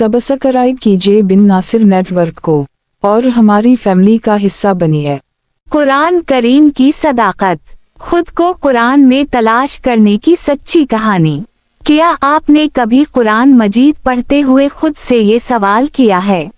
Subscribe कीजिए बिन Nasir network को और हमारी फैमिली का हिस्सा बनिए। कुरान करीम की सदाकत, खुद को कुरान में तलाश करने की सच्ची कहानी। क्या आपने कभी कुरान मजीद पढ़ते हुए खुद से ये सवाल किया है,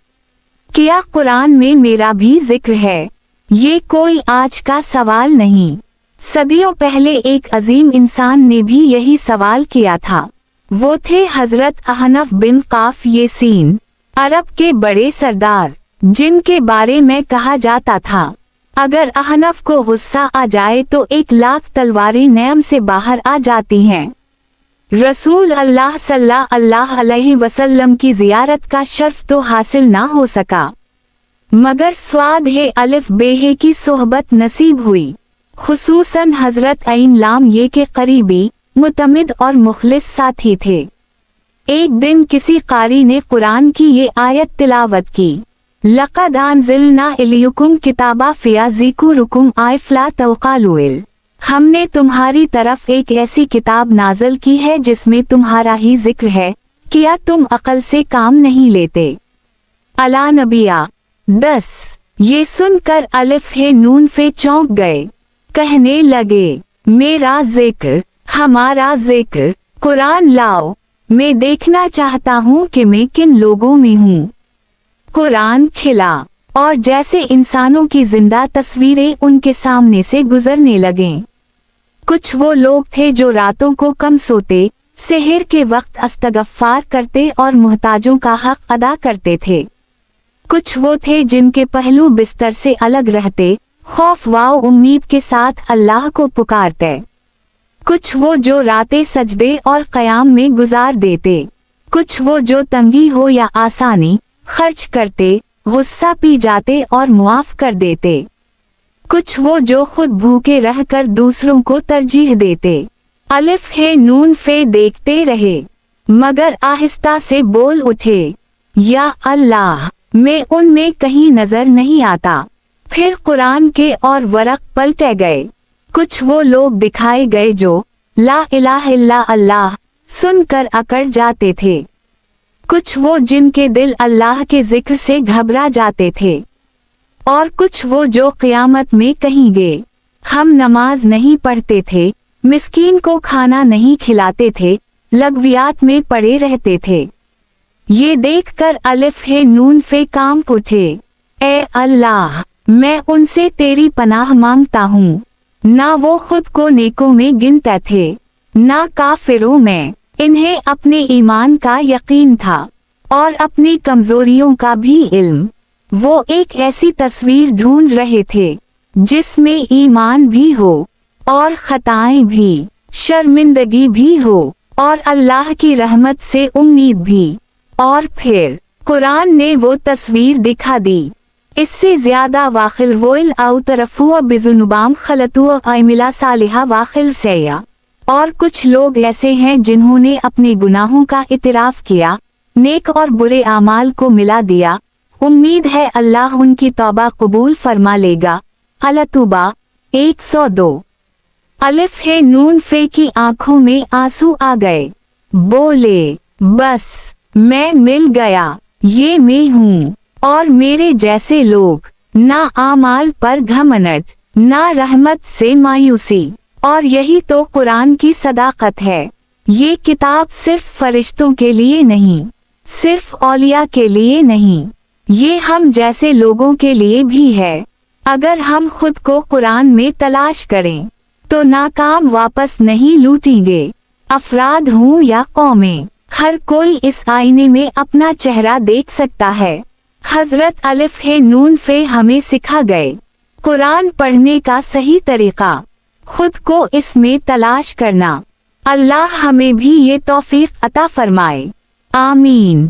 क्या कुरान में मेरा भी जिक्र है? ये कोई आज का सवाल नहीं, सदियों पहले एक अजीम इंसान ने भी यही सवाल किया था। वो थे हजरत अहनफ बिन काफ येसीन, अरब के बड़े सरदार, जिनके बारे में कहा जाता था अगर अहनफ को गुस्सा आ जाए तो 1,00,000 तलवारें नयम से बाहर आ जाती हैं। रसूल अल्लाह सल्लल्लाहु अलैहि वसल्लम की जियारत का शर्फ तो हासिल ना हो सका, मगर स्वाद है अलिफ बेहे की सोहबत नसीब हुई, खुसूसन हजरत ऐन लाम ये के करीबी, मुतमिद और मुखलिस साथी थे। एक दिन किसी कारी ने कुरान की ये आयत तिलावत की, लक़द अंज़लना इलैकुम किताबा फ़िया ज़िक्रुकुम आइफ़ला तवक़ालुल, हमने तुम्हारी तरफ एक ऐसी किताब नाज़िल की है जिसमें तुम्हारा ही जिक्र है, क्या तुम अक़ल से काम नहीं लेते? अला नबिया 10। ये सुनकर अलिफ है नून फे चौंक गए, कहने लगे मेरा जिक्र, हमारा जिक्र, कुरान लाओ, मैं देखना चाहता हूँ कि मैं किन लोगों में हूँ। कुरान खिला और जैसे इंसानों की जिंदा तस्वीरें उनके सामने से गुजरने लगें। कुछ वो लोग थे जो रातों को कम सोते, सेहर के वक्त इस्तग़फ़ार करते और मुहताजों का हक अदा करते थे। कुछ वो थे जिनके पहलू बिस्तर से अलग रहते, खौफ व उम्मीद के साथ अल्लाह को पुकारते। कुछ वो जो रातें सजदे और क़याम में गुजार देते। कुछ वो जो तंगी हो या आसानी खर्च करते, गुस्सा पी जाते और मुआफ कर देते। कुछ वो जो खुद भूखे रहकर दूसरों को तरजीह देते। अलिफ है नून फे देखते रहे, मगर आहिस्ता से बोल उठे, या अल्लाह, मैं उनमें कहीं नजर नहीं आता। फिर कुरान के और वरक पलटे गए। कुछ वो लोग दिखाए गए जो ला इलाहा इल्ला अल्लाह सुनकर अकड़ जाते थे। कुछ वो जिनके दिल अल्लाह के जिक्र से घबरा जाते थे, और कुछ वो जो क़यामत में कहेंगे हम नमाज नहीं पढ़ते थे, मिस्कीन को खाना नहीं खिलाते थे, लगवियात में पड़े रहते थे। ये देखकर अलिफ है नून फे कांप उठे, ए अल्लाह, मैं उनसे तेरी पनाह मांगता हूँ। ना वो खुद को नेकों में गिनते थे, ना काफिरों में। इन्हें अपने ईमान का यकीन था और अपनी कमजोरियों का भी इल्म। वो एक ऐसी तस्वीर ढूंढ रहे थे जिसमें ईमान भी हो और खताएं भी, शर्मिंदगी भी हो और अल्लाह की रहमत से उम्मीद भी। और फिर कुरान ने वो तस्वीर दिखा दी। इससे ज्यादा वाखिल वोइल आउ तरफुआ बिजुनुबाम खलतुआ आइमिला सालिहा वाखिल सैया। और कुछ लोग ऐसे हैं जिन्होंने अपने गुनाहों का इतराफ किया, नेक और बुरे आमाल को मिला दिया। उम्मीद है अल्लाह उनकी तौबा कबूल फरमा लेगा। अल-तौबा 102। अलिफ है नून फे की आंखों में आंसू आ गए, बोले बस मैं मिल गया, ये मैं हूँ और मेरे जैसे लोग। ना आमाल पर घमंड, ना रहमत से मायूसी। और यही तो कुरान की सदाकत है। ये किताब सिर्फ फरिश्तों के लिए नहीं, सिर्फ औलिया के लिए नहीं, ये हम जैसे लोगों के लिए भी है। अगर हम खुद को कुरान में तलाश करें तो नाकाम वापस नहीं लूटेंगे। अफराद हों या कौमें, हर कोई इस आईने में अपना चेहरा देख सकता है। हजरत अलिफ है नून फे हमें सिखा गए कुरान पढ़ने का सही तरीका, खुद को इसमें तलाश करना। अल्लाह हमें भी ये तौफीक अता फरमाए। आमीन।